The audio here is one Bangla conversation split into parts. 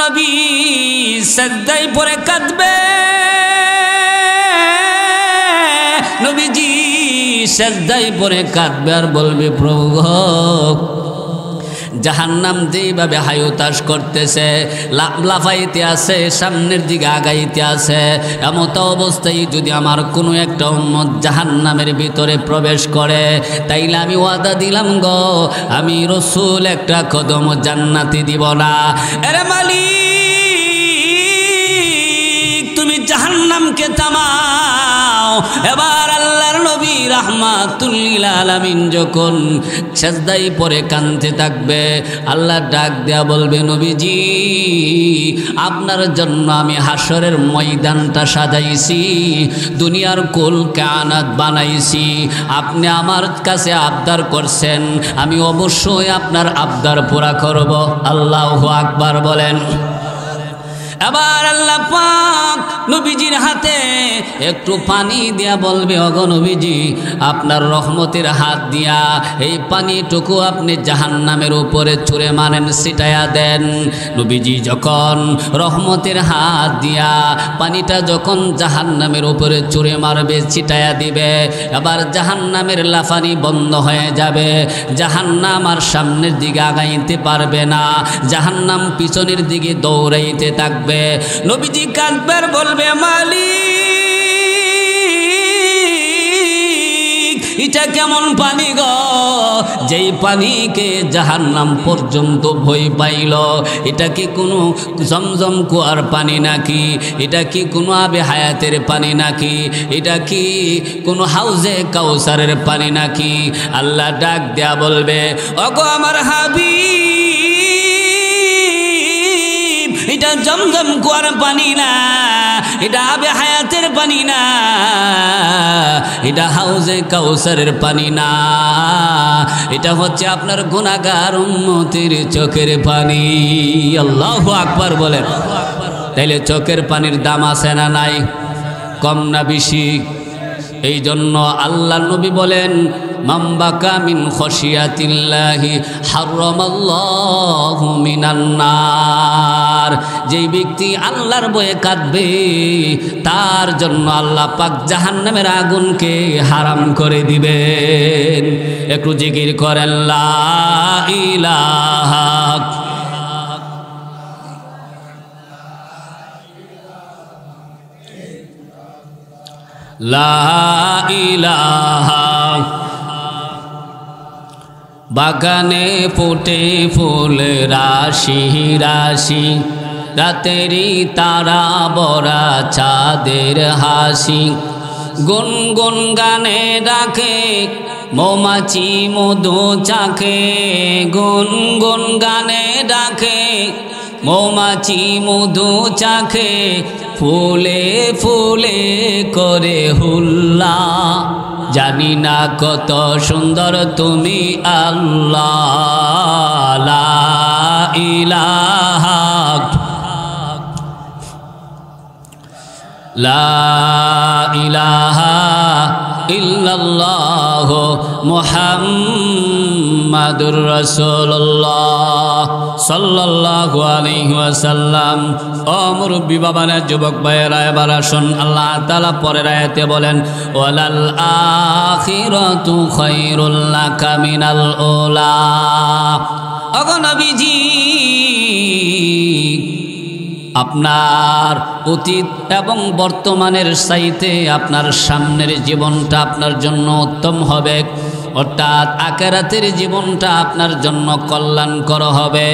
নবী সিজদায় পড়ে কাঁদবে নবীজি সিজদায় পড়ে কাঁদবে আর বলবে প্রভু গো জাহান্নাম যেভাবে হায়ুতাস করতেছে লাফাইতে আছে সামনের দিকে আগাইতে আছে এমত অবস্থায় যদি আমার কোনো একটা উম্মত জাহান্নামের ভিতরে প্রবেশ করে তাইলে আমি ওয়াদা দিলাম গো আমি রাসূল একটা কদম জান্নাতে দিব না। আরে মালিক তুমি জাহান্নামকে থামাও। এবার আল্লাহর নবী রাহমাতুল লিল আলামিন যখন সিজদায় পড়ে কাঁদতে থাকবে আল্লাহ ডাক দেয়া বলবে নবীজি আপনার জন্য আমি হাসরের ময়দানটা সাজাইছি দুনিয়ার কুল কায়নাত বানাইছি আপনি আমার কাছে আবদার করছেন আমি অবশ্যই আপনার আবদার পুরা করব। আল্লাহু আকবার বলেন। এবার আল্লাহ পাক নবীজির হাতে একটু পানি দিয়া বলবে ওগো নবীজি আপনার রহমতের হাত দিয়া এই পানিটুকু আপনি জাহান্নামের উপরে ছুঁড়ে মারেন ছিটায়া দেন। নবীজি যখন রহমতের হাত দিয়া পানিটা যখন জাহান্নামের উপরে ছুঁড়ে মারবে ছিটায়া দিবে এবার জাহান্নামের লাফানি বন্ধ হয়ে যাবে। জাহান্নাম আর সামনের দিকে আগাইতে পারবে না জাহান্নাম পিছনের দিকে দৌড়াইতে থাকবে। নবীজি কাঁদবার বলবে মালিক এটা কেমন পানি গো যেই পানিকে জাহান্নাম পর্যন্ত ভয় পাইল এটা কি কোনো জমজম কুয়ার পানি নাকি এটা কি কোনো আবে হায়াতের পানি নাকি এটা কি কোনো হাউজে কাউসারের পানি নাকি। আল্লাহ ডাক দেয়া বলবে ওগো আমার হাবিব এটা জমজম কুয়ার পানি না এটা আবে হায়াতের পানি না এটা হাউজে কাউসারের পানি না এটা হচ্ছে আপনার গুনাহগার উম্মতের চোখের পানি। আল্লাহু আকবার বলেন। তাইলে চোখের পানির দাম আছে না নাই কম না বেশি? এই জন্য আল্লাহ নবী বলেন মামবাকা মিন খশিয়াতিল্লাহি হারামাল্লাহু মিনান নার যেই ব্যক্তি আল্লাহর ভয়ে কাঁদবে তার জন্য আল্লাহ পাক জাহান্নামের আগুনকে হারাম করে দিবেন। একটু জিকির করেন লা ইলাহা লা ইলাহা। বাগানে ফুটে ফুল রাশি রাশি রাতেরি তারা বরা চাঁদের হাসি গুনগুন গানে ডাকে মৌমাছি মধু চাখে গুনগুন গানে ডাকে মৌমাছি মধু চাখে ফুলে ফুলে করে হুল্লা জানি না কত সুন্দর তুমি আল্লাহ লা ইলাহা লা ইলাহা ইল্লাল্লাহ মুহাম্মাদুর রাসূলুল্লাহ সাল্লাল্লাহু আলাইহি ওয়াসাল্লাম। ও মুরব্বী বাবারা যুবক ভাইয়েরা এবার আসুন আল্লাহ তাআলা পরের আয়াতে বলেন ওয়ালাল আখিরাতু খায়রুল লাকা মিনাল উলা। ওগো নবীজি আপনার অতীত এবং বর্তমানের চাইতে আপনার সামনের জীবনটা আপনার জন্য উত্তম হবে অর্থাৎ আখিরাতের জীবনটা আপনার জন্য কল্যাণকর হবে।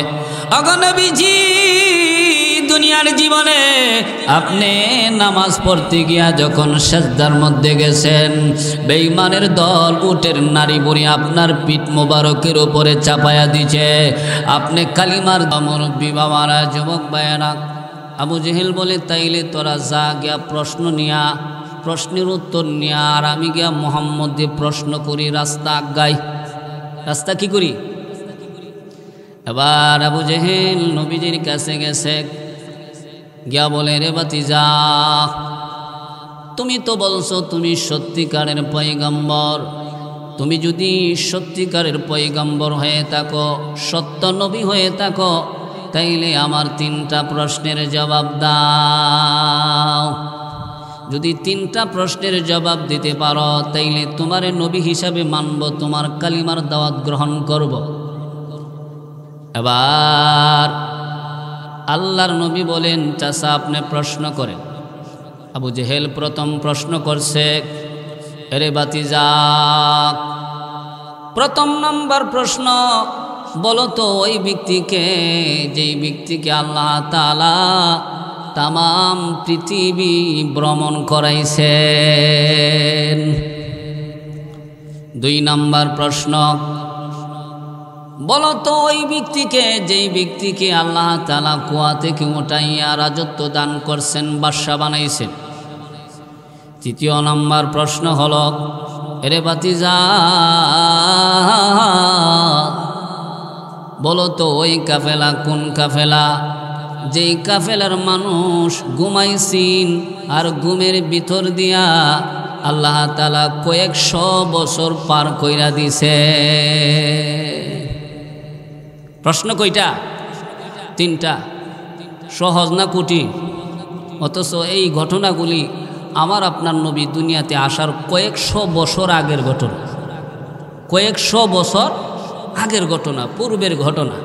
ওগো নবীজি দুনিয়ার জীবনে আপনি নামাজ পড়তে গিয়া যখন সিজদার মধ্যে গেছেন বেঈমানের দল উটের নারী বুড়ি আপনার পিঠ মোবারকের উপরে চাপায়া দিছে আপনি কালিমার মুরব্বী বাবারা যুবক ভাইয়েরা আবু জেহেল বলে তাইলে তোরা যা গিয়া প্রশ্ন নিয়া প্রশ্নের উত্তর নিয়া আর আমি গিয়া মোহাম্মদ দিয়ে প্রশ্ন করি রাস্তা আগাই রাস্তা কি করি। এবার আবু জেহেল নবীজির কাছে গেছে গিয়া বলে রে ভাতিজা তুমি তো বলছো তুমি সত্যিকারের পয়গম্বর তুমি যদি সত্যিকারের পয়গম্বর হয়ে থাকো সত্য নবী হয়ে থাকো তাইলে আমার 3টা প্রশ্নের জবাব দাও। যদি 3টা প্রশ্নের জবাব দিতে পারো তাইলে তোমারে নবী হিসাবে মানব, তোমার কালিমার দাওয়াত গ্রহণ করব। এবার আল্লাহর নবী বলেন, চাচা আপনি প্রশ্ন করেন। আবু জেহেল প্রথম প্রশ্ন করছে, এরে বাতিজা, প্রথম নাম্বার প্রশ্ন, বলো তো ওই ব্যক্তিকে যেই ব্যক্তিকে আল্লাহ তাআলা তামাম পৃথিবী ভ্রমণ করাইছেন। 2 নাম্বার প্রশ্ন, বলো তো ওই ব্যক্তিকে যেই ব্যক্তিকে আল্লাহ তাআলা কুয়া থেকে উঠাইয়া রাজত্ব দান করছেন, বাদশা বানাইছেন। 3 নাম্বার প্রশ্ন হলো, এরে বাতিজা, বলো তো ওই কাফেলা কোন কাফেলা, যেই কাফেলার মানুষ ঘুমাইছিন আর ঘুমের ভিতর দিয়া আল্লাহ তাআলা কয়েকশো বছর পার কইরা দিছে। প্রশ্ন কয়টা? 3টা। সহজ না কঠিন? অথচ এই ঘটনাগুলি আমার আপনার নবী দুনিয়াতে আসার কয়েকশো বছর আগের ঘটনা, কয়েকশো বছর আগের ঘটনা, পূর্বের ঘটনা।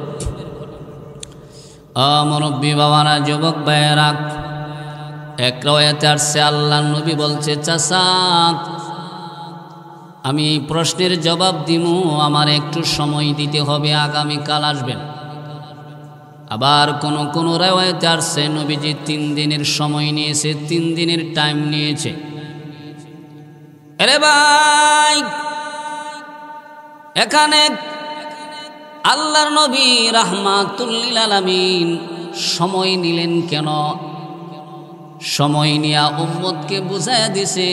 মুরব্বী বাবারা, যুবক ভাইয়েরা, এক রাওয়ায়াতে আসছে আল্লাহর নবী বলছে, চাচা আমি এই প্রশ্নের জবাব দিমু, আমার একটু সময় দিতে হবে, আগামীকাল আসবেন। আবার কোন রাওয়ায়াতে আসছে নবীজি 3 দিনের সময় নিয়েছে, 3 দিনের টাইম নিয়েছে। আরে ভাই, এখানে আল্লাহর নবী রাহমাতুল লিল আলামিন সময় নিলেন কেন? সময় নিয়া উম্মতকে বুঝাইয়া দিছে,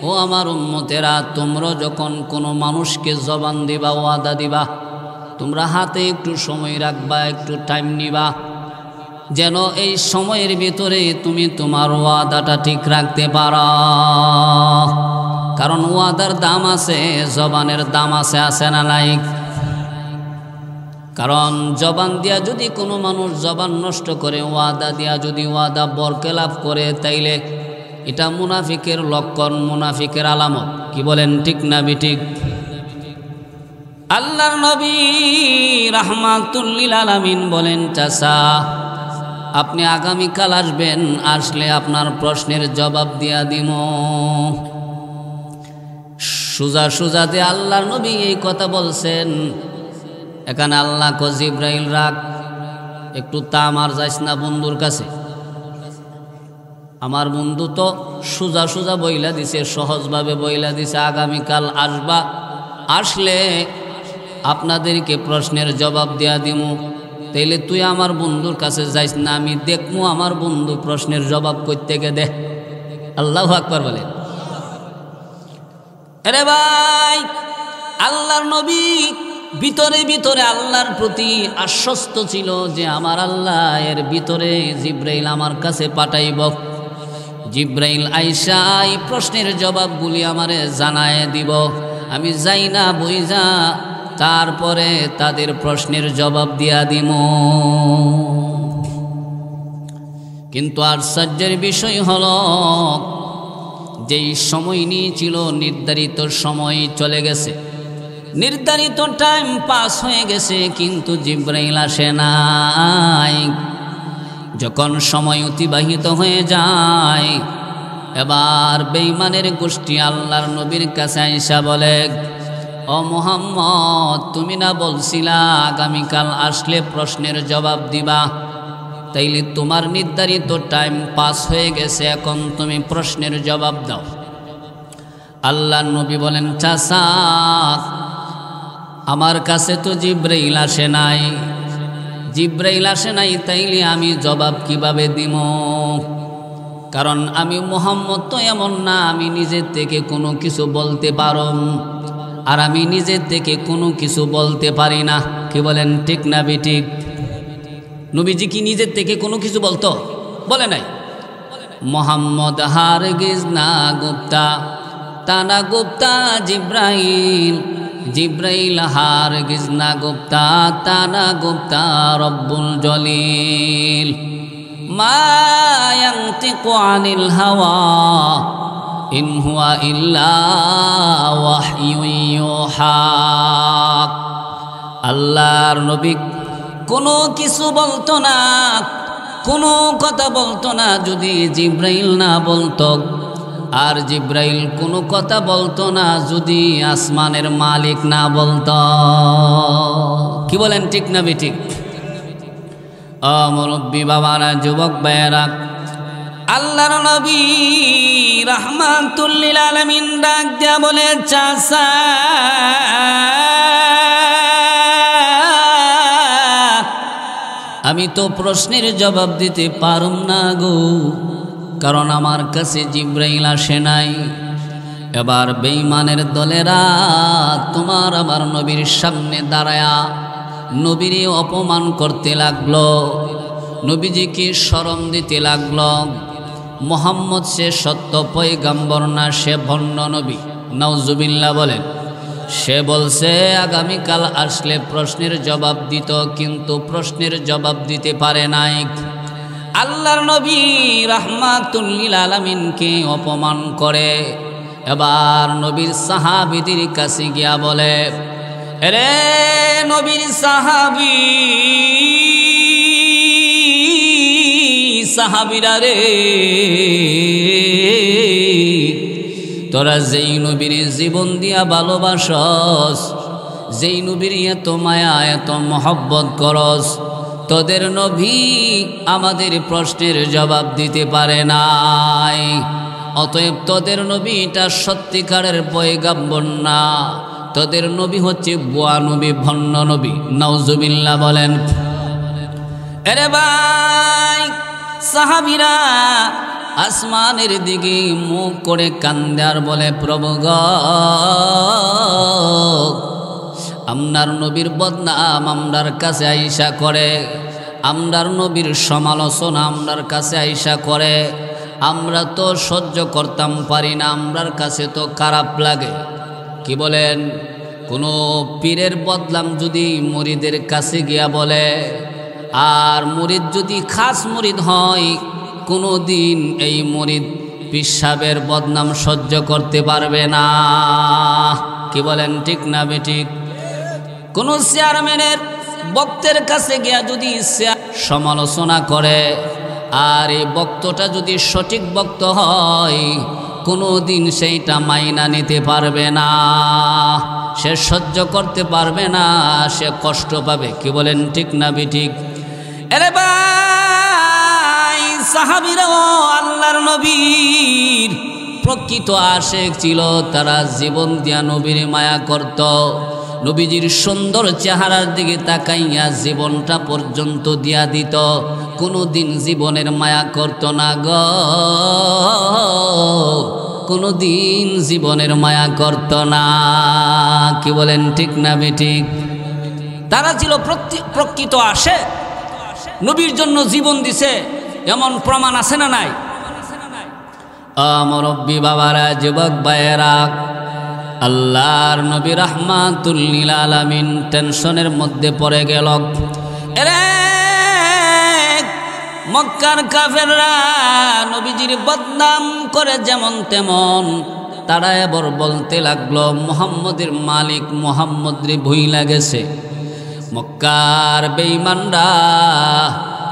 ও আমার উম্মতেরা, তোমরা যখন কোনো মানুষকে জবান দিবা, ওয়াদা দিবা, তোমরা হাতে একটু সময় রাখবা, একটু টাইম নিবা, যেন এই সময়ের ভিতরে তুমি তোমার ওয়াদাটা ঠিক রাখতে পারো। কারণ ওয়াদার দাম আছে, জবানের দাম আছে, আছে না নাই? কারণ জবান দিয়া যদি কোনো মানুষ জবান নষ্ট করে, ওয়াদা দিয়া যদি ওয়াদা বরকেলাপ করে, তাইলে এটা মুনাফিকের লক্ষণ, মুনাফিকের আলামত। কি বলেন, ঠিক না বেঠিক? আল্লাহর নবী রাহমাতুল লিল আলামিন বলেন, চাচা আপনি আগামীকাল আসবেন, আসলে আপনার প্রশ্নের জবাব দিয়া দিব। সুজা সুজাতে আল্লাহর নবী এই কথা বলছেন। এখানে আল্লাহ কো, জিব্রাইল রাখ, একটু তামার যাইস না বন্ধুর কাছে। আমার বন্ধু তো সুজা সুজা বইলা দিছে, সহজভাবে বইলা দিছে, আগামীকাল আসবা, আসলে আপনাদেরকে প্রশ্নের জবাব দেয়া দিমু। তাইলে তুই আমার বন্ধুর কাছে যাইস না, আমি দেখমু আমার বন্ধু প্রশ্নের জবাব করতে গে দে। আল্লাহু আকবার বলেন। আরে ভাই, আল্লাহর নবী ভিতরে ভিতরে আল্লাহর প্রতি আশ্বস্ত ছিল যে আমার আল্লাহ এর ভিতরে জিব্রাইল আমার কাছে পাঠাইব। জিব্রাইল আইসা এই প্রশ্নের জবাবগুলি আমারে জানায় দিব, আমি যাই না বুঝা, তারপরে তাদের প্রশ্নের জবাব দিয়া দিব। কিন্তু আশ্চর্যের বিষয় হলো, যেই সময় নিয়েছিল নির্ধারিত সময় চলে গেছে, নির্ধারিত টাইম পাস হয়ে গেছে, কিন্তু জিব্রাইল আসে নাই। যখন সময় অতিবাহিত হয়ে যায়, এবার বেঈমানের গোষ্ঠী আল্লাহর নবীর কাছে আইসা বলে, ও মুহাম্মদ, তুমি না বলছিলা আগামীকাল আসলে প্রশ্নের জবাব দিবা, তাইলে তোমার নির্ধারিত টাইম পাস হয়ে গেছে, এখন তুমি প্রশ্নের জবাব দাও। আল্লাহর নবী বলেন, চাচা আমার কাছে তো জিব্রাইল আসে নাই, জিব্রাইল আসে নাই, তাইলে আমি জবাব কিভাবে দিব? কারণ আমি মুহাম্মদ তো এমন না, আমি নিজের থেকে কোনো কিছু বলতে পারো, আর আমি নিজের থেকে কোনো কিছু বলতে পারি না। কি বলেন, ঠিক না বেঠিক? নবীজি কি নিজের থেকে কোনো কিছু বলতো? বলে নাই। মুহাম্মদ হারগিজ না গুপ্তা, তানা গুপ্তা জিব্রাইল, জিব্রাইল হারগিজ না গুপ্তা তানা গুপ্তা রব্বুল জলিল মা ইয়ানতিকু আনিল হাওয়া ইন হুয়া ইল্লা ওয়াহয়ুন ইউহা। আল্লাহর নবী কোনো কিছু বলতো না, কোনো কথা বলতো না যদি জিব্রাইল না বলতো। আর জিব্রাইল কোনো কথা বলতো না যদি আসমানের মালিক না বলতো। কি বলেন, ঠিক না বেঠিক? মুরব্বী বাবারা, যুবক ভাইয়েরা, আল্লাহর নবী রাহমাতুল লিল আলামিন ডাক দিয়া বলে, চাচা আমি তো প্রশ্নের জবাব দিতে পারুম না গো, কারণ আমার কাছে জিব্রাইল আসে নাই। এবার বেঈমানের দলেরা তোমার আমার নবীর সামনে দাঁড়ায়া নবীরে অপমান করতে লাগলো, নবীজিকে শরম দিতে লাগলো। মুহাম্মদ সে সত্য পয়গম্বর না, সে ভণ্ড নবী। নাউজুবিল্লাহ বলেন। সে বলছে আগামীকাল আসলে প্রশ্নের জবাব দিত, কিন্তু প্রশ্নের জবাব দিতে পারে নাই। আল্লাহর নবী রাহমাতুল লিল আলামিনকে অপমান করে এবার নবীর সাহাবীদের কাছে গিয়া বলে, রে নবীর সাহাবীরা রে, তোরা যেই নবীর জীবন দিয়া ভালোবাসস, যেই নবীর এত মায়া এত মহব্বত করস, তোদের নবী আমাদের প্রশ্নের জবাব দিতে পারে নাই। অতএব তোদের নবীটা সত্যিকারের পয়গম্বর না, তোদের নবী হচ্ছে বুয়া নবী, ভণ্ড নবী। নাউজুবিল্লাহ বলেন। আরে ভাই, সাহাবীরা আসমানের দিকে মুখ করে কান্দে আর বলে, প্রভু গো, আমরার নবীর বদনাম আমরার কাছে আইসা করে, আমরার নবীর সমালোচনা আমরার কাছে আইসা করে, আমরা তো সহ্য করতাম পারি না, আমরার কাছে তো খারাপ লাগে। কি বলেন? কোনো পীরের বদনাম যদি মুরিদের কাছে গিয়া বলে, আর মুরিদ যদি খাস মুরিদ হয়, কোনো দিন এই মুরিদ পীর সাহেবের বদনাম সহ্য করতে পারবে না। কি বলেন, ঠিক না বেঠিক? কোন চেয়ারম্যানের বক্তের কাছে গিয়া যদি সমালোচনা করে, আর এই বক্তটা যদি সঠিক বক্ত হয়, কোনো দিন সেইটা মাইনা নিতে পারবে না, সে সহ্য করতে পারবে না, সে কষ্ট পাবে। কি বলেন, ঠিক না বেঠিক? আরে ভাই, সাহাবীরাও আল্লাহর নবীর প্রকৃত আশিক ছিল, তারা জীবন দিয়া নবীর মায়া করত। নবীজির সুন্দর চেহারার দিকে তাকাইয়া জীবনটা পর্যন্ত দিয়া দিত, কোনো দিন জীবনের মায়া করত না গো, কোনো দিন জীবনের মায়া করত না। কি বলেন, ঠিক না বেঠিক? তারা ছিল প্রকৃত আশিক, নবীর জন্য জীবন দিছে, এমন প্রমাণ আছে না নাই? মুরব্বী বাবারা, যুবক ভাইয়েরা, আল্লাহর নবী রাহমাতুল লিল আলামিন টেনশনের মধ্যে পড়ে গেল। এরে মক্কার কাফেররা নবীজির বদনাম করে যেমন তেমন, তারা এবার বলতে লাগলো মুহাম্মদের মালিক মুহাম্মদ রে ভুইলা গেছে। মক্কার বেঈমানরা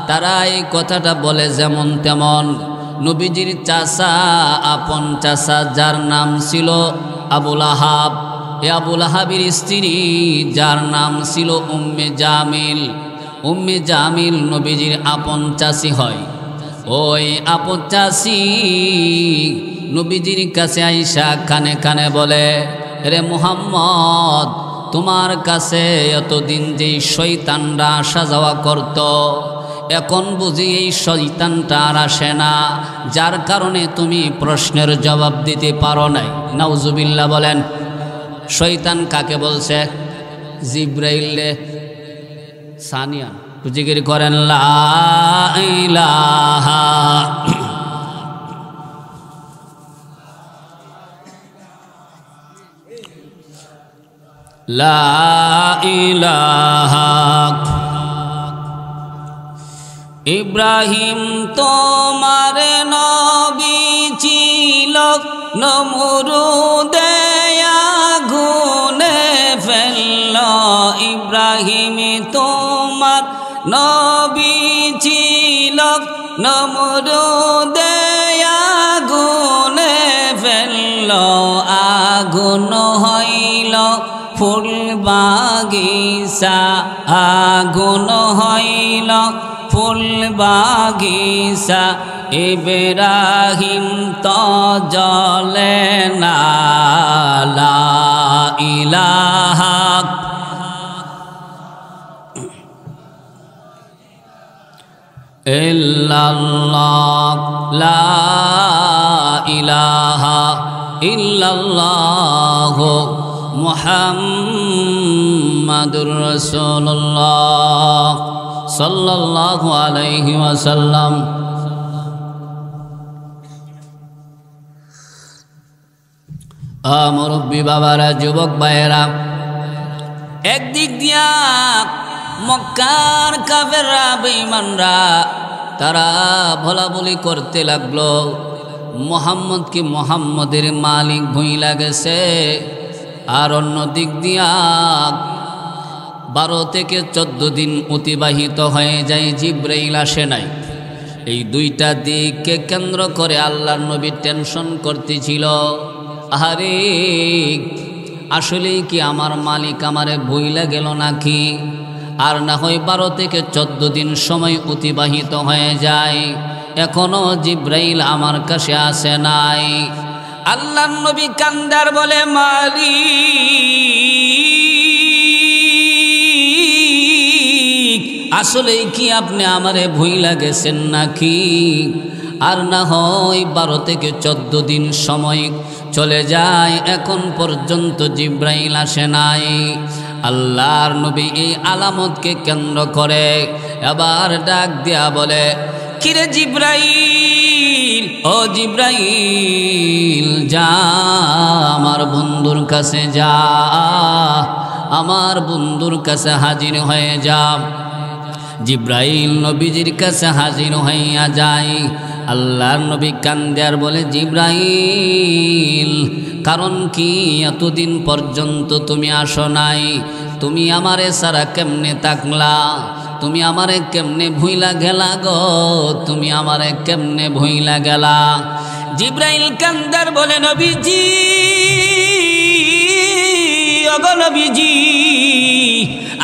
তারা এই কথাটা বলে যেমন তেমন। নবীজির চাচা, আপন চাচা, যার নাম ছিল আবুল আহাব, এ আবুল আহাবের স্ত্রী যার নাম ছিল উম্মে জামিল, উম্মে জামিল নবীজির আপন চাচি হয়। ওই আপন চাচি নবীজির কাছে আইসা কানে কানে বলে, রে মুহাম্মদ, তোমার কাছে এতদিন যেই শয়তানরা আসা যাওয়া করত, এখন বুঝি এই শয়তানটা আর আসে না, যার কারণে তুমি প্রশ্নের জবাব দিতে পারো নাই। নাউজুবিল্লাহ বলেন। শয়তান কাকে বলছে? জিব্রাইল রে। সানিয়ান জিকির করেন লা ইলাহা লা ইলাহা। ইব্রাহিম তোমার নবী ছিল, নমরুদে আগুনে ফেলল। ইব্রাহিম তোমার নবী ছিল, নমরুদে আগুনে ফেলল। আগুন হইল ফুল বাগিচা, আগুন হইল ফুল বাগিচা। ইব্রাহিম তো জ্বলে না। লা ইলাহা ইল্লাল্লাহ, লা ইলাহা ইল্লাল্লাহ, মুহাম্মাদুর রাসূলুল্লাহ সাল্লাল্লাহু আলাইহি ওয়াসাল্লাম। মুরব্বী বাবারা, যুবক ভাইয়েরা, একদিক দিয়া মক্কার কাফেররা বেঈমানরা তারা বলা বলি করতে লাগলো, মুহাম্মদকে মুহাম্মদের মালিক ভুইলা গেছে। আর অন্য দিক দিয়া 12 থেকে 14 দিন অতিবাহিত হয়ে যায়, জিব্রাইল আসে নাই। এই দুইটা দিককে কেন্দ্র করে আল্লাহর নবী টেনশন করতেছিল, আরে আসলে কি আমার মালিক আমারে ভুইলা গেল নাকি? আর না হয় 12 থেকে 14 দিন সময় অতিবাহিত হয়ে যায়, এখনো জিব্রাইল আমার কাছে আসে নাই। আল্লাহর নবী কান্দার বলে, মালিক আসলে কি আপনি আমারে ভুইলা গেছেন নাকি? আর না হয় 12 থেকে 14 দিন সময় চলে যায়, এখন পর্যন্ত জিব্রাইল আসে নাই। আল্লাহর নবী এই আলামতকে কেন্দ্র করে এবার ডাক দিয়া বলে, কিরে জিব্রাইল, ও জিব্রাইল, যা আমার বন্ধুর কাছে যা, আমার বন্ধুর কাছে হাজির হয়ে যা। জিব্রাইল নবীজির কাছে হাজির হইয়া যায়। আল্লাহর নবী কান্দার বলে, জিব্রাইল কারণ কি এতদিন পর্যন্ত তুমি আসো নাই? তুমি আমারে সারা কেমনে তাকলা? তুমি আমারে কেমনে ভুইলা গেলা গো? তুমি আমারে কেমনে ভুইলা গেলা? জিব্রাইল কান্দার বলে, নবীজি, ওগো নবীজি,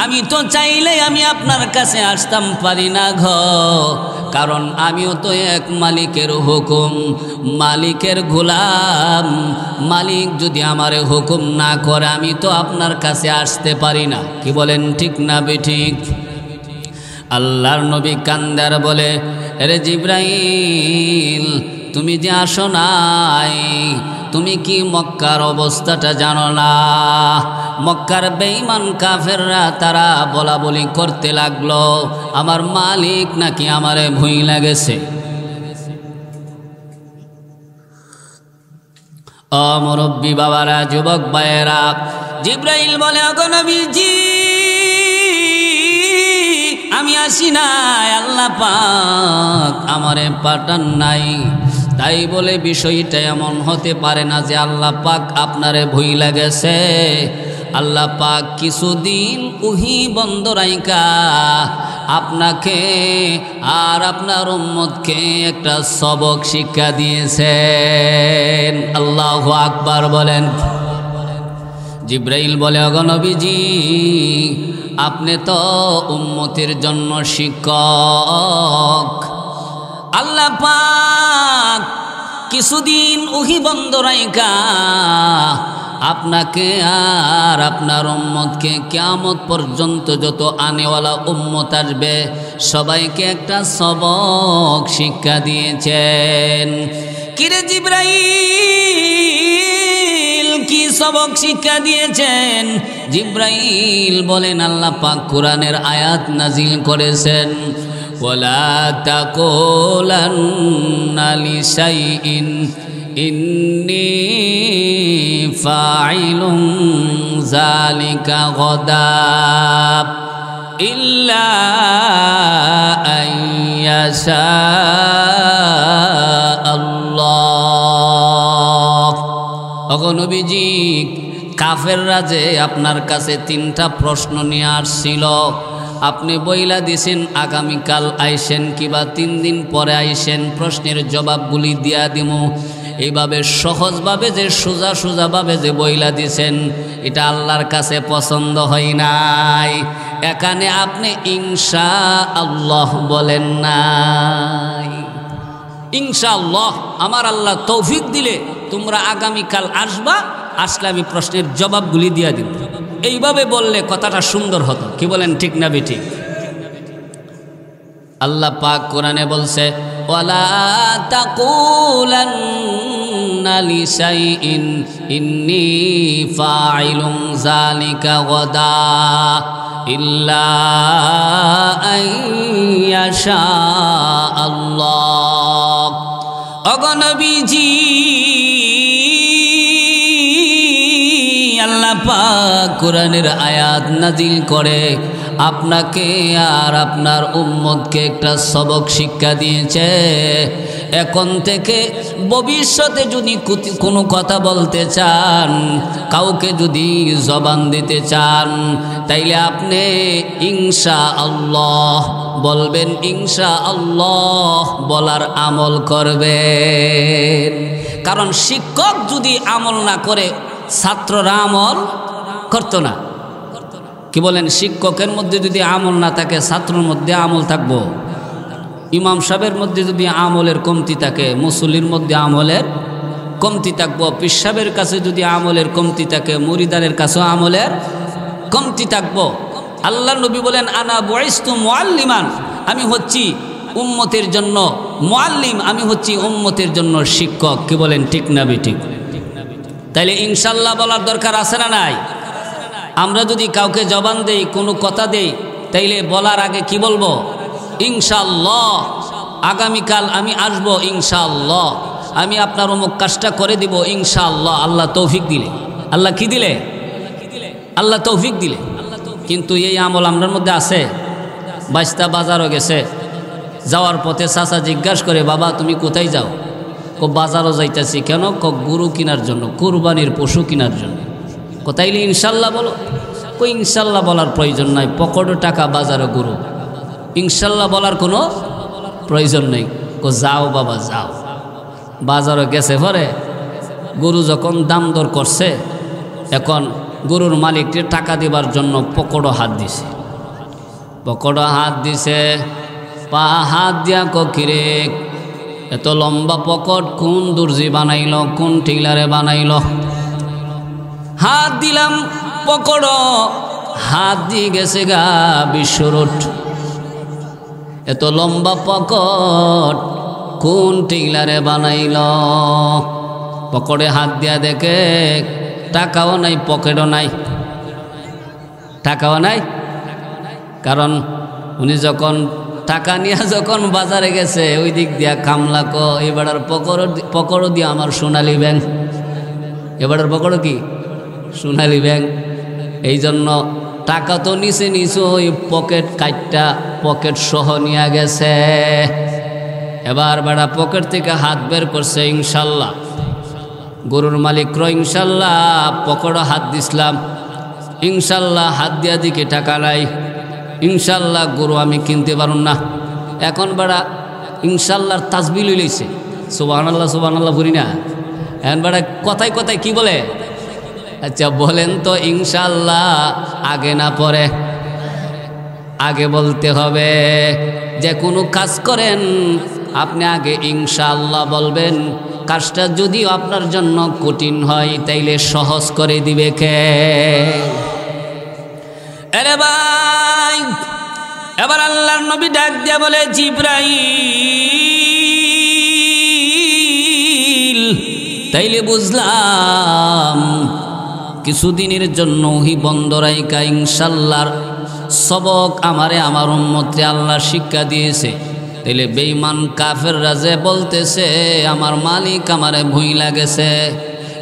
আমি তো চাইলে আমি আপনার কাছে আসতাম পারি না গো, কারণ আমিও তো এক মালিকের হুকুম, মালিকের গোলাম। মালিক যদি আমারে হুকুম না করে আমি তো আপনার কাছে আসতে পারি না। কি বলেন, ঠিক না বেঠিক? আল্লাহর নবী কান্দার বলে, আরে জিব্রাইল, তুমি যে আসো নাই, তুমি কি মক্কার অবস্থাটা জানো না? মক্কার বেঈমান কাফেররা তারা বলা বলি করতে লাগলো, আমার মালিক নাকি আমারে ভুইলা গেছে। ও মুরব্বী বাবারা, যুবক ভাইয়েরা, জিব্রাইল বলে, ওগো নবীজি, আমি আসি নাই, আল্লাহ পাক আমারে পাঠান নাই। তাই বলে বিষয়টা এমন হতে পারে না যে আল্লাহ পাক আপনারে ভুইলা গেছে। আল্লাহ পাক কিছুদিন উহি বন্ধ রাইকা আপনাকে আর আপনার উম্মতকে একটা সবক শিক্ষা দিয়েছেন। আল্লাহু আকবার বলেন। জিব্রাইল বলে, ওগো নবীজি, আপনি তো উম্মতের জন্য শিক্ষক। আল্লাহ পাক কিছুদিন উহি বন্ধ রাইকা আপনাকে আর আপনার উম্মতকে কিয়ামত পর্যন্ত যত আনেওয়ালা উম্মত আসবে সবাইকে একটা সবক শিক্ষা দিয়েছেন। কিরে জিব্রাইল, কি সবক শিক্ষা দিয়েছেন? জিব্রাইল বলেন, আল্লাহ পাক কোরআনের আয়াত নাজিল করেছেন, ওয়ালা তাকুলান্না লিশাইইন ইন্নী ফাইলুন যালিকা গাদা ইল্লা আইয়াশা আল্লাহ। ওগো নবীজি, কাফেররা যে আপনার কাছে 3টা প্রশ্ন নিয়ে আসছিল, আপনি বইলা দিছেন আগামীকাল আইসেন কিবা 3 দিন পরে আইসেন, প্রশ্নের জবাবগুলি দিয়া দিমু। এইভাবে সহজভাবে যে সোজাভাবে যে বইলা দিছেন, এটা আল্লাহর কাছে পছন্দ হয় নাই। এখানে আপনি ইনশাআল্লাহ বলেন নাই। ইনশাআল্লাহ আমার আল্লাহ তৌফিক দিলে তোমরা আগামীকাল আসবা, আসলে আমি প্রশ্নের জবাবগুলি দিয়া দিব। এইভাবে বললে কথাটা সুন্দর হতো। কি বলেন, ঠিক না বেঠিক? আল্লাহ পাক কোরআনে বলছে, ওয়ালা তাকুলান্না লিশাইইন ইন্নী ফাইলুন যালিকা গাদা ইল্লা আইয়াশা আল্লাহ। ওগো নবীজি, আল্লাহ পাক কোরআনের আয়াত নাজিল করে আপনাকে আর আপনার উম্মতকে একটা সবক শিক্ষা দিয়েছে। এখন থেকে ভবিষ্যতে যদি কোনো কথা বলতে চান, কাউকে যদি জবান দিতে চান, তাইলে আপনি ইনশাআল্লাহ বলবেন, ইনশাআল্লাহ বলার আমল করবেন। কারণ শিক্ষক যদি আমল না করে ছাত্ররা আমল করতো না। কি বলেন, শিক্ষকের মধ্যে যদি আমল না থাকে ছাত্রের মধ্যে আমল থাকবো? ইমাম সাহেবের মধ্যে যদি আমলের কমতি থাকে মুসল্লির মধ্যে আমলের কমতি থাকবো। পীর সাহেবের কাছে যদি আমলের কমতি থাকে মুরিদানের কাছেও আমলের কমতি থাকবো। আল্লাহ নবী বলেন, আনা বুইস্তু মুআল্লিমান, আমি হচ্ছি উম্মতের জন্য মুআল্লিম, আমি হচ্ছি উম্মতের জন্য শিক্ষক। কি বলেন, ঠিক না বেঠিক? তাইলে ইনশাআল্লাহ বলার দরকার আছে না নাই? আমরা যদি কাউকে জবান দেই, কোনো কথা দেই, তাইলে বলার আগে কি বলবো? ইনশাআল্লাহ, আগামীকাল আমি আসবো, ইনশাআল্লাহ আমি আপনার অমুক কাজটা করে দিব, ইনশাআল্লাহ আল্লাহ তৌফিক দিলে। আল্লাহ কি দিলে? আল্লাহ তৌফিক দিলে। কিন্তু এই আমল আমরার মধ্যে আছে? বাইস্তা বাজারও গেছে, যাওয়ার পথে চাচা জিজ্ঞাসা করে, বাবা তুমি কোথায় যাও? বাজারও যাইতেছি। কেন? গরু কেনার জন্য, কুরবানির পশু কেনার জন্য। কোথাইলে ইনশাল্লাহ বলো? ইনশাল্লাহ বলার প্রয়োজন নাই, পকেটে টাকা বাজারে গরু, ইনশাল্লাহ বলার কোনো প্রয়োজন নেই। যাও বাবা যাও। বাজারে গেছে, পরে গরু যখন দাম দর করছে, এখন গরুর মালিককে টাকা দেবার জন্য পকেটে হাত দিছে। পকেটে হাত দিছে, পা হাত দিয়া কিরে এত লম্বা পকেট কোন দর্জি বানাইল, কোন টেইলারে বানাইল? হাত দিলাম, পকড়ো, হাত দিয়ে গেছে গা বিশ্বরোড। এত লম্বা পকেট কোন টেইলারে বানাইল? পকেটে হাত দিয়া দেখে টাকাও নাই, পকেটও নাই, টাকাও নাই। কারণ উনি যখন টাকা নিয়ে যখন বাজারে গেছে, ওই দিক দিয়া কামলা এবারের পকড়ও দিয়া আমার সোনালী ব্যাংক, এবারের পকড়ও কি সোনালী ব্যাংক। এই জন্য টাকা তো নিচে ওই পকেট কাটটা পকেট সহ নিয়ে গেছে। এবার বেড়া পকেট থেকে হাত বের করছে, ইনশাল্লাহ গরুর মালিক ইনশাল্লাহ পকেটও হাত দিছিলাম, ইনশাল্লাহ হাত দিয়া দিকে টাকা নাই, ইনশাল্লাহ গরু আমি কিনতে পারুন না। এখন বেড়া ইনশাল্লাহর তাসবিহ লইছে, সুবহানাল্লাহ সুবহানাল্লাহ করি না। এখন বেড়া কথায় কথায় কি বলে? আচ্ছা বলেন তো, ইনশাল্লাহ আগে না পরে? আগে বলতে হবে। যে কোনো কাজ করেন আপনি আগে ইনশাআল্লাহ বলবেন। কাজটা যদি আপনার জন্য কঠিন হয় তাইলে সহজ করে দিবে কে? আরে ভাই, এবার আল্লাহর নবী ডাক দিয়া বলে, জিবরাইল, তাইলে বুঝলাম কিছুদিনের জন্য ওহি বন্ধ রাইকা ইনশাআল্লাহর সবক আমারে আমার উম্মতকে আল্লাহ শিক্ষা দিয়েছে। তাইলে বেঈমান কাফেররা যে বলতেছে আমার মালিক আমারে ভুইলা গেছে,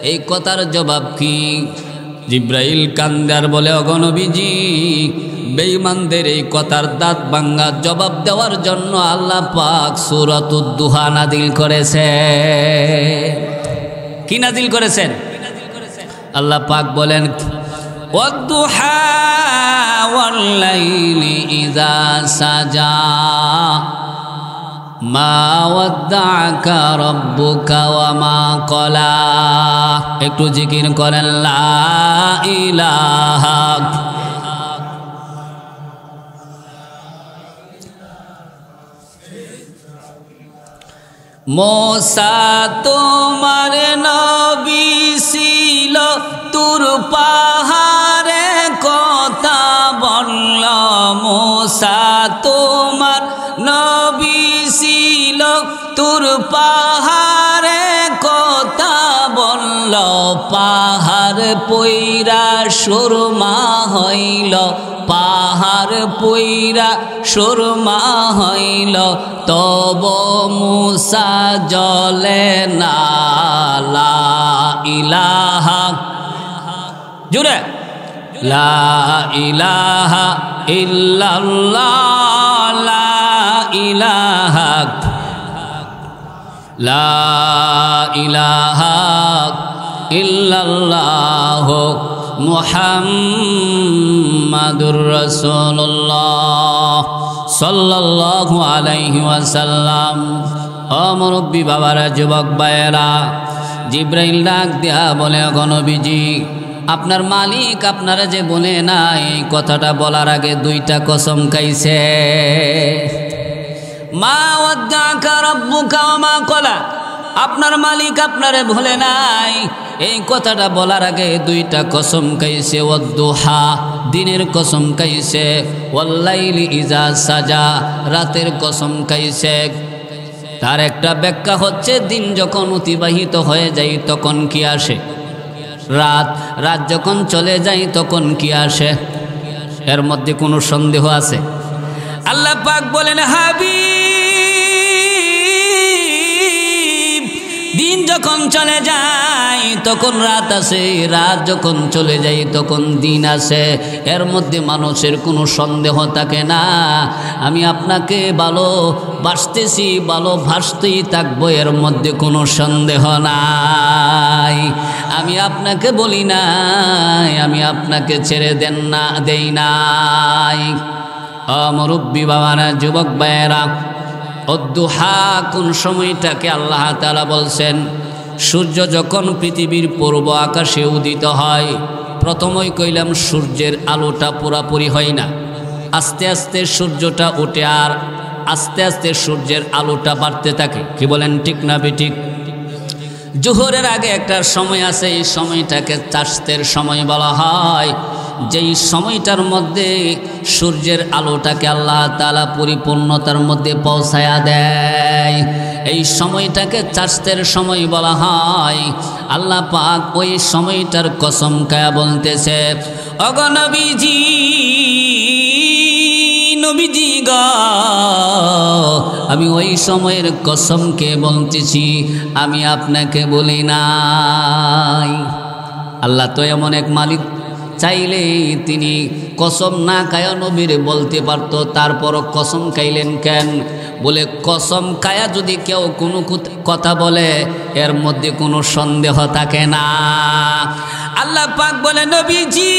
এই কথার জবাব কি? জিব্রাইল কান্দার বলে, ওগো নবীজি, বেঈমানদের এই কথার দাঁত ভাঙ্গা জবাব দেওয়ার জন্য আল্লাহ পাক সূরাতুদ দুহা নাযিল করেছে। কি নাযিল করেছেন? আল্লাহ পাক বলেন, ওয়াদ-দুহা ওয়াল-লাইলি ইযা সাজা মা ওয়াদ্দাআকা রাব্বুকা ওয়া মা ক্বালা। একটু জিকির করেন লা ইলাহা। মুসা তোমার নবী ছিল, তুর পাহাড়ে কথা বলল। মুসা তোমার নবী ছিল, তুর পাহাড়ে কথা বলল। পাহাড় পইরা সুরমা হইল, পাহাড় পইরা সুরমা হইল। তব মুসা জলে না। লা ইলাহা, জুড়ে লা ইলাহা ইল্লাল্লাহ, লা ইলাহা, লা ইলাহা ইল্লাল্লাহ মুহাম্মাদুর রাসূলুল্লাহ সাল্লাল্লাহু আলাইহি ওয়াসাল্লাম। ও মুরব্বী বাবারা, যুবক ভাইয়েরা, জিব্রাইল ডাক দিয়া বলে, ওগো নবীজি, আপনার মালিক আপনারা যে বলে না, এই কথাটা বলার আগে দুইটা কসম খাইছে। মা ওয়াদ্দাআকা রাব্বুকা ওয়া মা ক্বালা, আপনার মালিক আপনারে ভুলে নাই, এই কথাটা বলার আগে দুইটা কসম খাইছে। ওয়াদ-দুহা, দিনের কসম খাইছে। ওয়াল-লাইলি ইযা সাজা, রাতের কসম খাইছে। তার একটা ব্যাখ্যা হচ্ছে, দিন যখন অতিবাহিত হয়ে যায় তখন কি আসে? রাত। রাত যখন চলে যায় তখন কি আসে? এর মধ্যে কোনো সন্দেহ আছে? আল্লাহ পাক বলেন, হাবিব, দিন যখন চলে যায় তখন রাত আসে, রাত যখন চলে যায় তখন দিন আসে। এর মধ্যে মানুষের কোনো সন্দেহ থাকে না। আমি আপনাকে ভালোবাসতেছি, ভালোবাসতেই থাকবো, এর মধ্যে কোনো সন্দেহ নাই। আমি আপনাকে বলি নাই, আমি আপনাকে ছেড়ে দেই নাই। মুরব্বী বাবারা, যুবক ভাইয়েরা, অদ্দুহা কোন সময়টাকে আল্লাহ তাআলা বলছেন? সূর্য যখন পৃথিবীর পূর্ব আকাশে উদিত হয়, প্রথমেই কইলাম সূর্যের আলোটা পুরাপুরি হয় না, আস্তে আস্তে সূর্যটা ওঠে, আর আস্তে আস্তে সূর্যের আলোটা বাড়তে থাকে। কি বলেন, ঠিক না বেঠিক? জোহরের আগে একটা সময় আছে, এই সময়টাকে চাষতের সময় বলা হয়। যেই সময়টার মধ্যে সূর্যের আলোটাকে আল্লাহ তাআলা পরিপূর্ণতার মধ্যে পৌঁছায়া দেয়, এই সময়টাকে চাষতের সময় বলা হয়। আল্লাহ পাক ওই সময়টার কসম খায়া বলতেছে, ওগো নবীজি, নবীজি গো, আমি ওই সময়ের কসমকে বলতেছি, আমি আপনাকে বলি নাই। আল্লাহ তো এমন এক মালিক, চাইলে তিনি কসম না খায়া নবীর বলতে পারত, তারপরও কসম খাইলেন কেন? বলে, কসম খায়া যদি কেউ কোনো কথা বলে এর মধ্যে কোনো সন্দেহ থাকে না। আল্লাহ পাক বলে, নবীজি,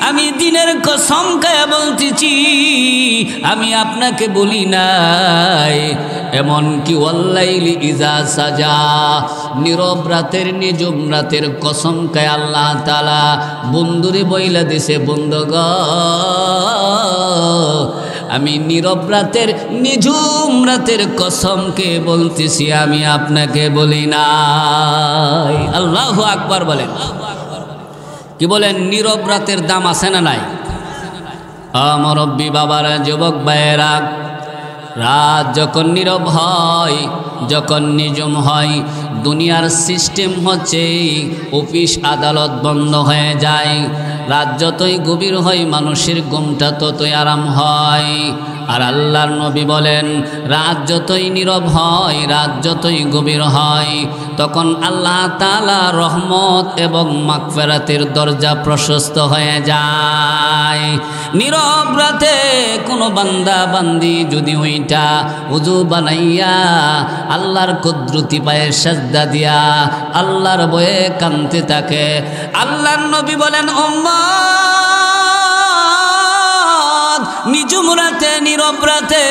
আমি দিনের কসম খায়া বলতেছি, আমি আপনাকে বলি নাই। এমনকি ওয়াল্লাইলি ইযা সাজা, নীরব রাতের, নিজুম রাতের কসম খায় আল্লাহ তাআলা বন্ধুরে বইলা দিছে, বন্ধুগ, আমি নীরব রাতের, নিজুম রাতের কসমকে বলতেছি, আমি আপনাকে বলি নাই। আল্লাহু আকবার বলেন। কি বলেন, নীরব রাতের দাম আছে না নাই? মুরব্বী বাবারা, যুবক ভাইয়েরা, রাত যখন নীরব হয়, যখন নিজুম হয়, দুনিয়ার সিস্টেম হচ্ছে অফিস আদালত বন্ধ হয়ে যায়, রাত যতই গভীর হয় মানুষের ঘুমটা ততই আরাম হয়। আর আল্লাহর নবী বলেন রাত যতই নীরব হয়, রাত যতই গভীর হয়, তখন আল্লাহ তাআলা রহমত এবং মাগফিরাতের দরজা প্রশস্ত হয়ে যায়। নীরব রাতে কোনো বান্দা বান্দি যদি ওইটা উযু বানাইয়া আল্লাহর কুদরতি পায়ে সাজদা দিয়া আল্লাহর ভয়ে কাঁদতে থাকে, আল্লাহর নবী বলেন নিঝুম রাতে, নীরব রাতে,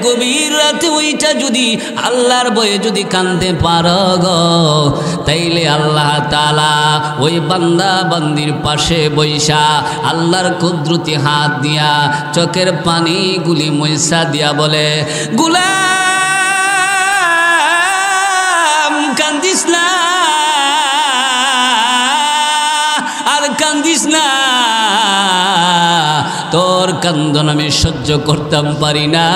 গভীর রাতে ওইটা যদি আল্লাহর ভয়ে যদি কাঁদতে পারো গো, তাইলে আল্লাহ তাআলা ওই বান্দা বান্দির পাশে বৈশা আল্লাহর কুদরতি হাত দিয়া চোখের পানিগুলি মুইসা দিয়া বলে, গোলাম কান্দিস না, আর কান্দিস না, তোর কান্দন আমি সহ্য করতাম পারি না।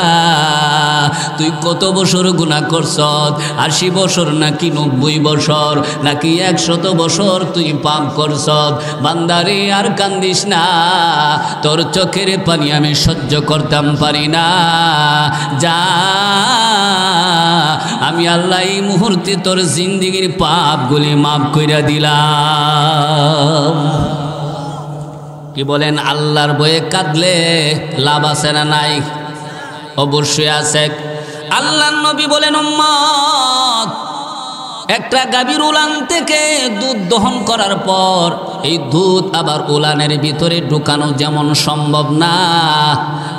তুই কত বছর গুনাহ করছত, ৮০ বছর নাকি ৯০ বছর নাকি ১০০ বছর তুই পাপ করছত, বান্দারে আর কান্দিস না, তোর চোখের পানি আমি সহ্য করতাম পারি না, যা আমি আল্লাহ এই মুহূর্তে তোর জিন্দেগির পাপগুলি মাফ কইরা দিলাম। কি বলেন? আল্লাহর ভয়ে কাঁদলে লাভ আছে না নাই? অবশ্যই আছে। আল্লাহর নবী বলেন উম্মত, একটা গাভীর উলান থেকে দুধ দহন করার পর এই দুধ আবার উলানের ভিতরে ঢুকানো যেমন সম্ভব না,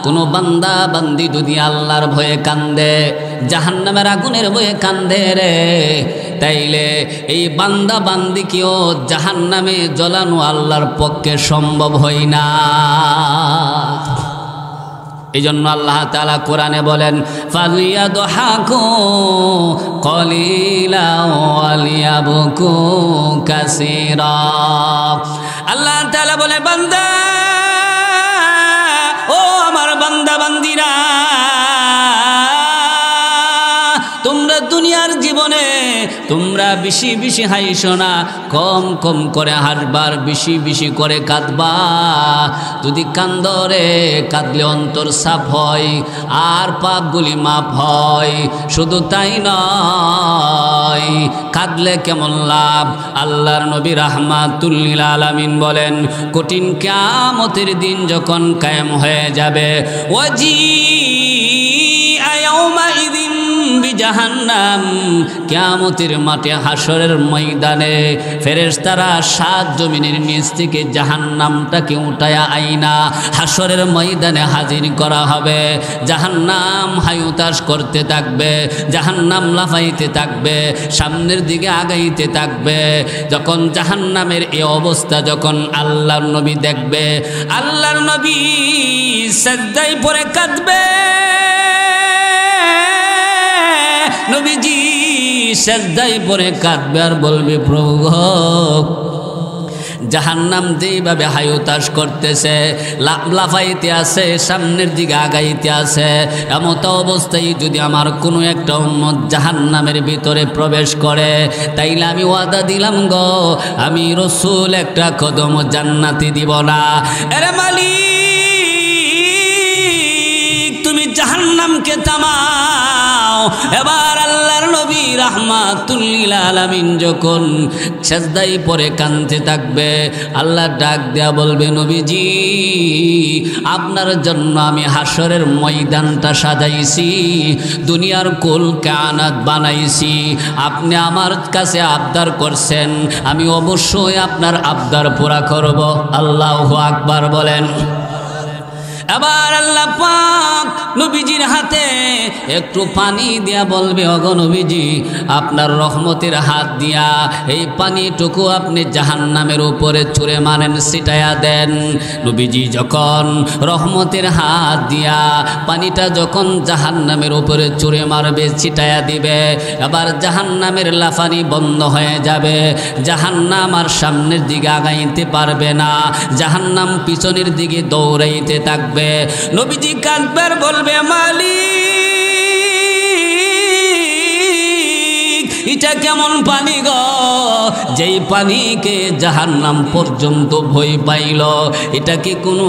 কোনো বান্দা বান্দি যদি আল্লাহর ভয়ে কান্দে, জাহান্নামের আগুনের ভয়ে কান্দে রে, তাইলে এই বান্দা বান্দিকেও জাহান্নামে জ্বলানো আল্লাহর পক্ষে সম্ভব হয় না। এই জন্য আল্লাহ তাআলা কোরআনে বলেন ফালিয়াদহাকু কলিলাও ওয়ালিয়াবকু কাসীরা। আল্লাহ তাআলা বলে, বান্দা, ও আমার বান্দা বান্দিরা, তোমরা দুনিয়ার জীবনে তোমরা বেশি বেশি হাসো না, কম কম করে হাসবার, বেশি বেশি করে কাঁদবা। যদি কান্দরে কাঁদলে অন্তর সাফ হয় আর পাপগুলি মাফ হয়। শুধু তাই নয়, কাঁদলে কেমন লাভ? আল্লাহর নবী রাহমাতুল লিল আলামিন বলেন, কঠিন কিয়ামতের দিন যখন কায়েম হয়ে যাবে, ওয়াজি ইয়াউমাইযিন বিজাহান্নাম, কিয়ামতের মাঠে হাসরের ময়দানে ফেরেশতারা ৭ জমিনের নিচ থেকে জাহান্নামটাকে উঠায়া আইনা হাসরের ময়দানে হাজির করা হবে। জাহান্নাম হায়ুতাস করতে থাকবে, জাহান্নাম লাফাইতে থাকবে, সামনের দিকে আগাইতে থাকবে। যখন জাহান্নামের এই অবস্থা যখন আল্লাহর নবী দেখবে, আল্লাহর নবী সিজদায় পড়ে কাঁদবে। নবীজি সিজদায় পড়ে কাঁদবে আর বলবে, প্রভু গো, জাহান্নাম যেইভাবে হায়ুতাস করতেছে, লাফাইতে আছে, সামনের দিকে আগাইতে আছে, এমত অবস্থায় যদি আমার কোনো একটা উম্মত জাহান্নামের ভিতরে প্রবেশ করে, তাইলে আমি ওয়াদা দিলাম গো, আমি রাসূল একটা কদম জান্নাতে দিব না। আরে মালিক, তুমি জাহান্নামকে থামাও। এবার আল্লাহর নবী রাহমাতুল লিল আলামিন যখন সিজদায় পড়ে কাঁদতে থাকবে, আল্লাহ ডাক দেয়া বলবে, নবীজি, আপনার জন্য আমি হাসরের ময়দানটা সাজাইছি, দুনিয়ার কুল কায়নাত বানাইছি, আপনি আমার কাছে আবদার করছেন, আমি অবশ্যই আপনার আবদার পুরা করব। আল্লাহু আকবার বলেন। এবার আল্লাহ পাক নবীজির হাতে একটু পানি দিয়া বলবে, ওগো নবীজি, আপনার রহমতের হাত দিয়া এই পানিটুকু আপনি জাহান্নামের উপরে ছুঁড়ে মারেন, ছিটায়া দেন। নবীজি যখন রহমতের হাত দিয়া পানিটা যখন জাহান্নামের উপরে ছুঁড়ে মারবে, ছিটায়া দিবে, এবার জাহান্নামের লাফানি বন্ধ হয়ে যাবে। জাহান্নাম আর সামনের দিকে আগাইতে পারবে না, জাহান্নাম পিছনের দিকে দৌড়াইতে থাকবে। নবীজি কাঁদবার বলবে, মালিক, এটা কেমন পানি গো, যেই পানিকে জাহান্নাম পর্যন্ত ভয় পাইল। এটা কি কোনো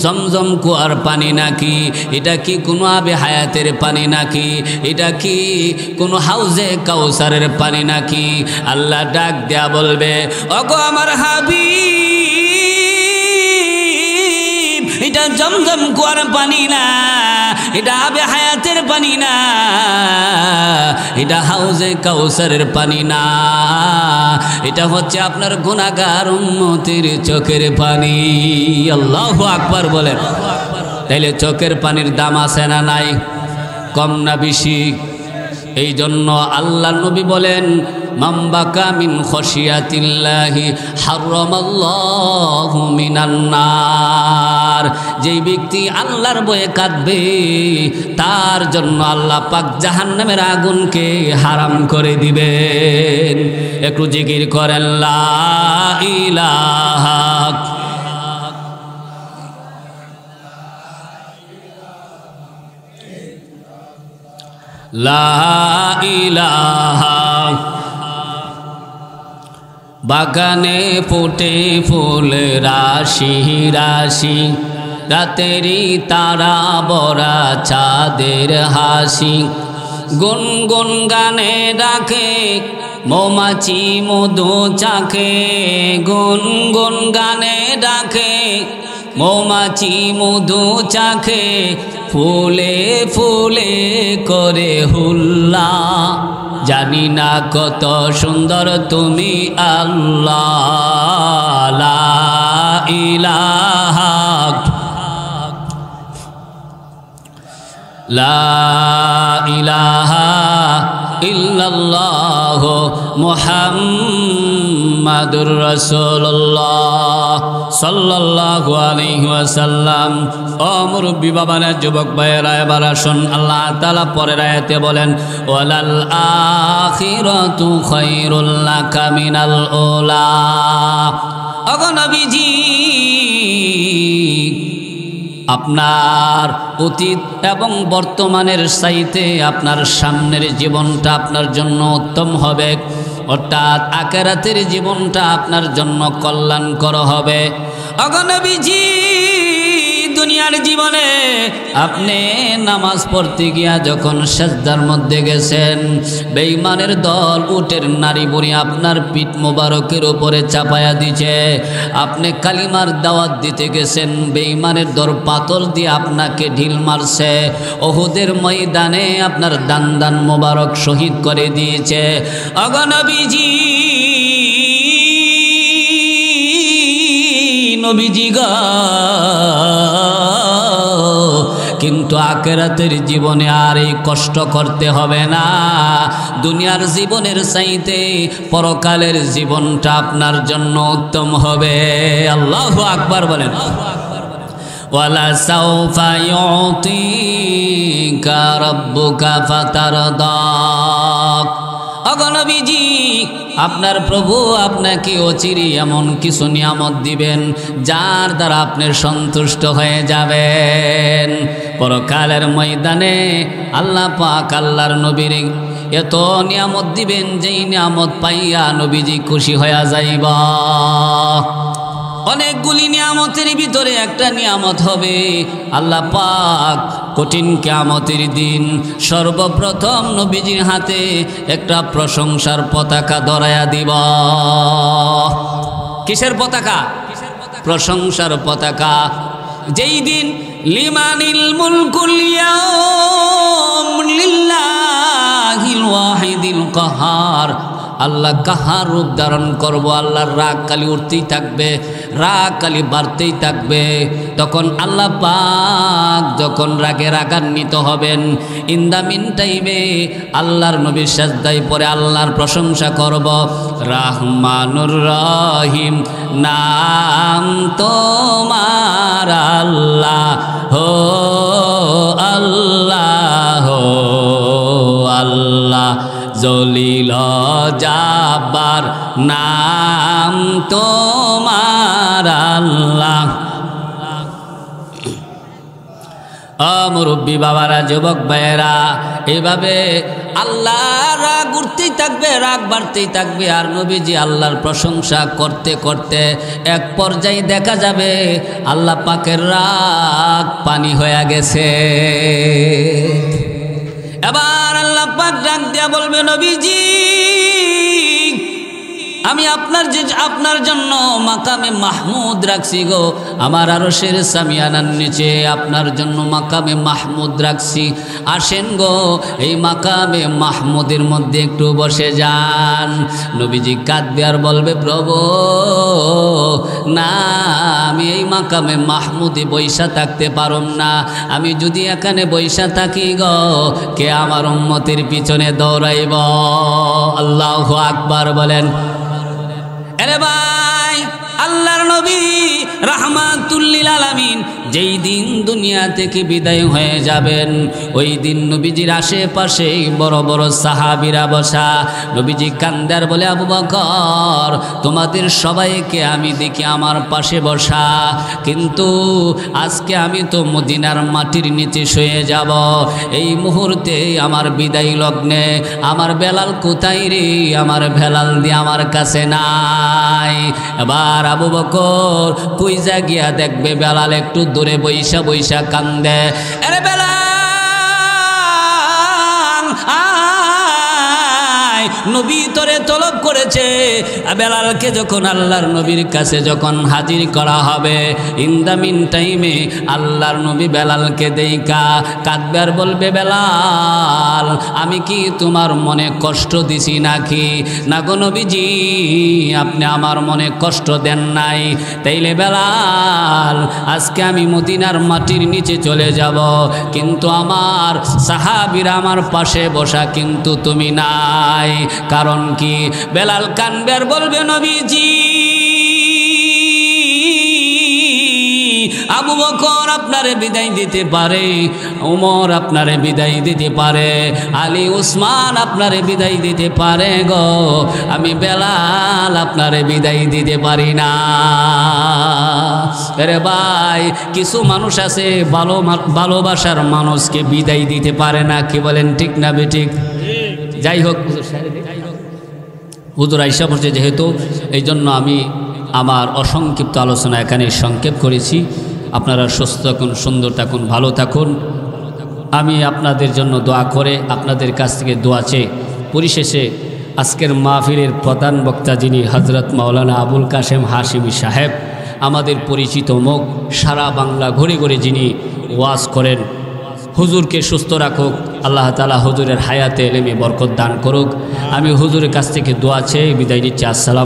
জমজম কুয়ার পানি নাকি? এটা কি কোনো আবে হায়াতের পানি নাকি? এটা কি কোনো হাউজে কাউসারের পানি নাকি? আল্লাহ ডাক দেয়া বলবে, ওগো আমার হাবিব, এটা জমজম কুয়ার পানি না, এটা আবে হায়াতের পানি না, এটা হাউজে কাউসারের পানি না, এটা হচ্ছে আপনার গুনাহগার উম্মতের চোখের পানি। আল্লাহু আকবার বলেন। তাইলে চোখের পানির দাম আছে না নাই? কম না বেশি? এই জন্য আল্লাহ নবী বলেন, মান বাকা মিন খশিয়াতিল্লাহি হারামাল্লাহু মিনান নার। যেই ব্যক্তি আল্লাহর ভয়ে কাঁদবে তার জন্য আল্লাহ পাক জাহান্নামের আগুনকে হারাম করে দিবেন। একটু জিকির করেন লা ইলাহা লা ইলাহা। বাগানে ফুটে ফুল রাশি রাশি, রাতেরি তারা বরা চাঁদের হাসি, গুনগুন গানে ডাকে মৌমাছি মধু চাখে, গুনগুন গানে ডাকে মৌমাছি মধু চাখে, ফুলে ফুলে করে হুল্লা, জানি না কত সুন্দর তুমি আল্লাহ। লা ইলাহা লা ইলাহা ইল্লাল্লাহ মুহাম্মাদুর রাসূলুল্লাহ সাল্লাল্লাহু আলাইহি ওয়াসাল্লাম। ও মুরব্বী বাবারা, যুবক ভাইয়েরা, এবার আসুন আল্লাহ তাআলা পরের আয়াতে বলেন, ওয়ালাল আখিরাতু খায়রুল লাকা মিনাল উলা। ওগো নবীজি, আপনার অতীত এবং বর্তমানের চাইতে আপনার সামনের জীবনটা আপনার জন্য উত্তম হবে, অর্থাৎ আখিরাতের জীবনটা আপনার জন্য কল্যাণকর হবে। ওগো নবীজি, দুনিয়ার জীবনে আপনি নামাজ পড়তে গিয়া যখন সেজদার মধ্যে গেছেন, বেঈমানের দল উটের নারী বুড়ি আপনার পিঠ মোবারকের উপরে চাপায়া দিছে। আপনি কালিমার দাওয়াত দিতে গেছেন, বেঈমানের দল পাথর দিয়ে আপনাকে ঢিল মারছে। ওহুদের ময়দানে আপনার দান দান মোবারক শহীদ করে দিয়েছে। ওগো নবীজি, নবীজি গো, কিন্তু আখিরাতের জীবনে আর এই কষ্ট করতে হবে না। দুনিয়ার জীবনের চাইতে পরকালের জীবনটা আপনার জন্য উত্তম হবে। আল্লাহু আকবার বলেন। ওয়ালা সাউফা ইউতিকা রাব্বুকা ফাতারদা। ওগো নবীজি, আপনার প্রভু আপনাকে অচিরে এমন কিছু নিয়ামত দিবেন যার দ্বারা আপনি সন্তুষ্ট হয়ে যাবেন। পরকালের ময়দানে আল্লাহ পাক আল্লাহর নবীর এত নিয়ামত দিবেন, যেই নিয়ামত পাইয়া নবীজি খুশি হয়ে যাইবা। অনেকগুলি নিয়ামতের ভিতরে একটা নিয়ামত হবে, আল্লাহ পাক কঠিন কিয়ামতের দিন সর্বপ্রথম নবীজির হাতে একটা প্রশংসার পতাকা ধরায়া দিব। কিসের পতাকা? প্রশংসার পতাকা। যেই দিন লিমানিল মুলকুল ইয়াউম লিল্লাহিল ওয়াহিদিল কাহার, আল্লাহ কাহার রূপ ধারণ করবো। আল্লাহর রাগ কালি উঠতেই থাকবে, রাগ কালি বাড়তেই থাকবে। তখন আল্লাহ পাক যখন রাগে রাগান্বিত হবেন, ইন দ্য মিন টাইমে আল্লাহর নবীর সাজদায় পরে আল্লাহর প্রশংসা করব। রাহমানুর রহিম নাম তোমার আল্লাহ, হো আল্লাহ, হো আল্লাহ। জলিল জাব্বার নাম তোমার আল্লাহ। মুরব্বী বাবারা, যুবক ভাইয়েরা, এইভাবে আল্লাহ রাগ উঠতেই থাকবে, রাগ বাড়তেই থাকবে। আর নবীজি আল্লাহর প্রশংসা করতে করতে এক পর্যায়ে দেখা যাবে আল্লাহ পাকের রাগ পানি হয়ে গেছে। এবার আল্লাহ পাক ডাক দিয়া বলবে, নবীজি আমি আপনার জন্য মাকামে মাহমুদ রাখছি গো, আমার আরশের সামিয়ানার নিচে আপনার জন্য মাকামে মাহমুদ রাখছি। আসেন গো, এই মাকামে মাহমুদের মধ্যে একটু বসে যান। নবীজি কাঁদবে আর বলবে, প্রভু না, আমি এই মাকামে মাহমুদে বৈশা থাকতে পারুম না। আমি যদি এখানে বৈশা থাকি গো, কে আমার উম্মতের পিছনে দৌড়াইব? আল্লাহু আকবার বলেন। আরে ভাই, আল্লাহর নবী রাহমাতুল লিল আলামিন যেই দিন দুনিয়া থেকে বিদায় হয়ে যাবেন, ওই দিন নবীজির আশেপাশে বড় বড় সাহাবীরা বসা। নবীজি কান্দার বলে, আবু বকর তোমাদের সবাইকে আমি দেখি আমার পাশে বসা, কিন্তু আজকে আমি তো মদিনার মাটির নিচে শুয়ে যাব। এই মুহূর্তে আমার বিদায় লগ্নে আমার বেলাল কোথায় রে? আমার বেলাল দিয়ে আমার কাছে নাই। এবার আবু বকর কই গিয়া দেখবে বেলাল একটু দূরে বৈশা বৈশা কান্দে। আরে বেলাল আয়, নবী তোরে তলব করেছে। বেলালকে যখন আল্লাহর নবীর কাছে যখন হাজির করা হবে, ইন দ্য মিন টাইমে আল্লাহর নবী বেলালকে দেইকা কাঁদবে আর বলবে, বেলাল আমি কি তোমার মনে কষ্ট দিছি নাকি? না গো নবীজি, আপনি আমার মনে কষ্ট দেন নাই। তাইলে বেলাল আজকে আমি মদিনার মাটির নিচে চলে যাব, কিন্তু আমার সাহাবীরা আমার পাশে বসা, কিন্তু তুমি নাই। কারণ কি? বেলাল কানবে আর বলবে, নবীজি আবু বকর আপনারে বিদায় দিতে পারে, ওমর আপনারে বিদায় দিতে পারে, আলী উসমান আপনারে বিদায় দিতে পারে গো, আমি বেলাল আপনারে বিদায় দিতে পারি না। আরে ভাই, কিছু মানুষ আছে ভালোবাসার মানুষকে বিদায় দিতে পারে না। কি বলেন, ঠিক না বেঠিক? যাই হোক, হুজুর আইসা পড়ছে যেহেতু, এই জন্য আমি আমার অসংক্ষিপ্ত আলোচনা এখানে সংক্ষেপ করেছি। আপনারা সুস্থ থাকুন, সুন্দর থাকুন, ভালো থাকুন। আমি আপনাদের জন্য দোয়া করে আপনাদের কাছ থেকে দোয়া চেয়ে পরিশেষে আজকের মাহফিলের প্রধান বক্তা যিনি হযরত মাওলানা আবুল কাশেম হাশিমি সাহেব, আমাদের পরিচিত মুখ, সারা বাংলা ঘুরে ঘুরে যিনি ওয়াজ করেন, হুজুরকে সুস্থ রাখুক আল্লাহ তাআলা, হুজুরের হায়াতে এলেমে বরকত দান করুক। আমি হুজুরের কাছ থেকে দোয়া চেয়ে বিদায় নিচ্ছি। আসসালামু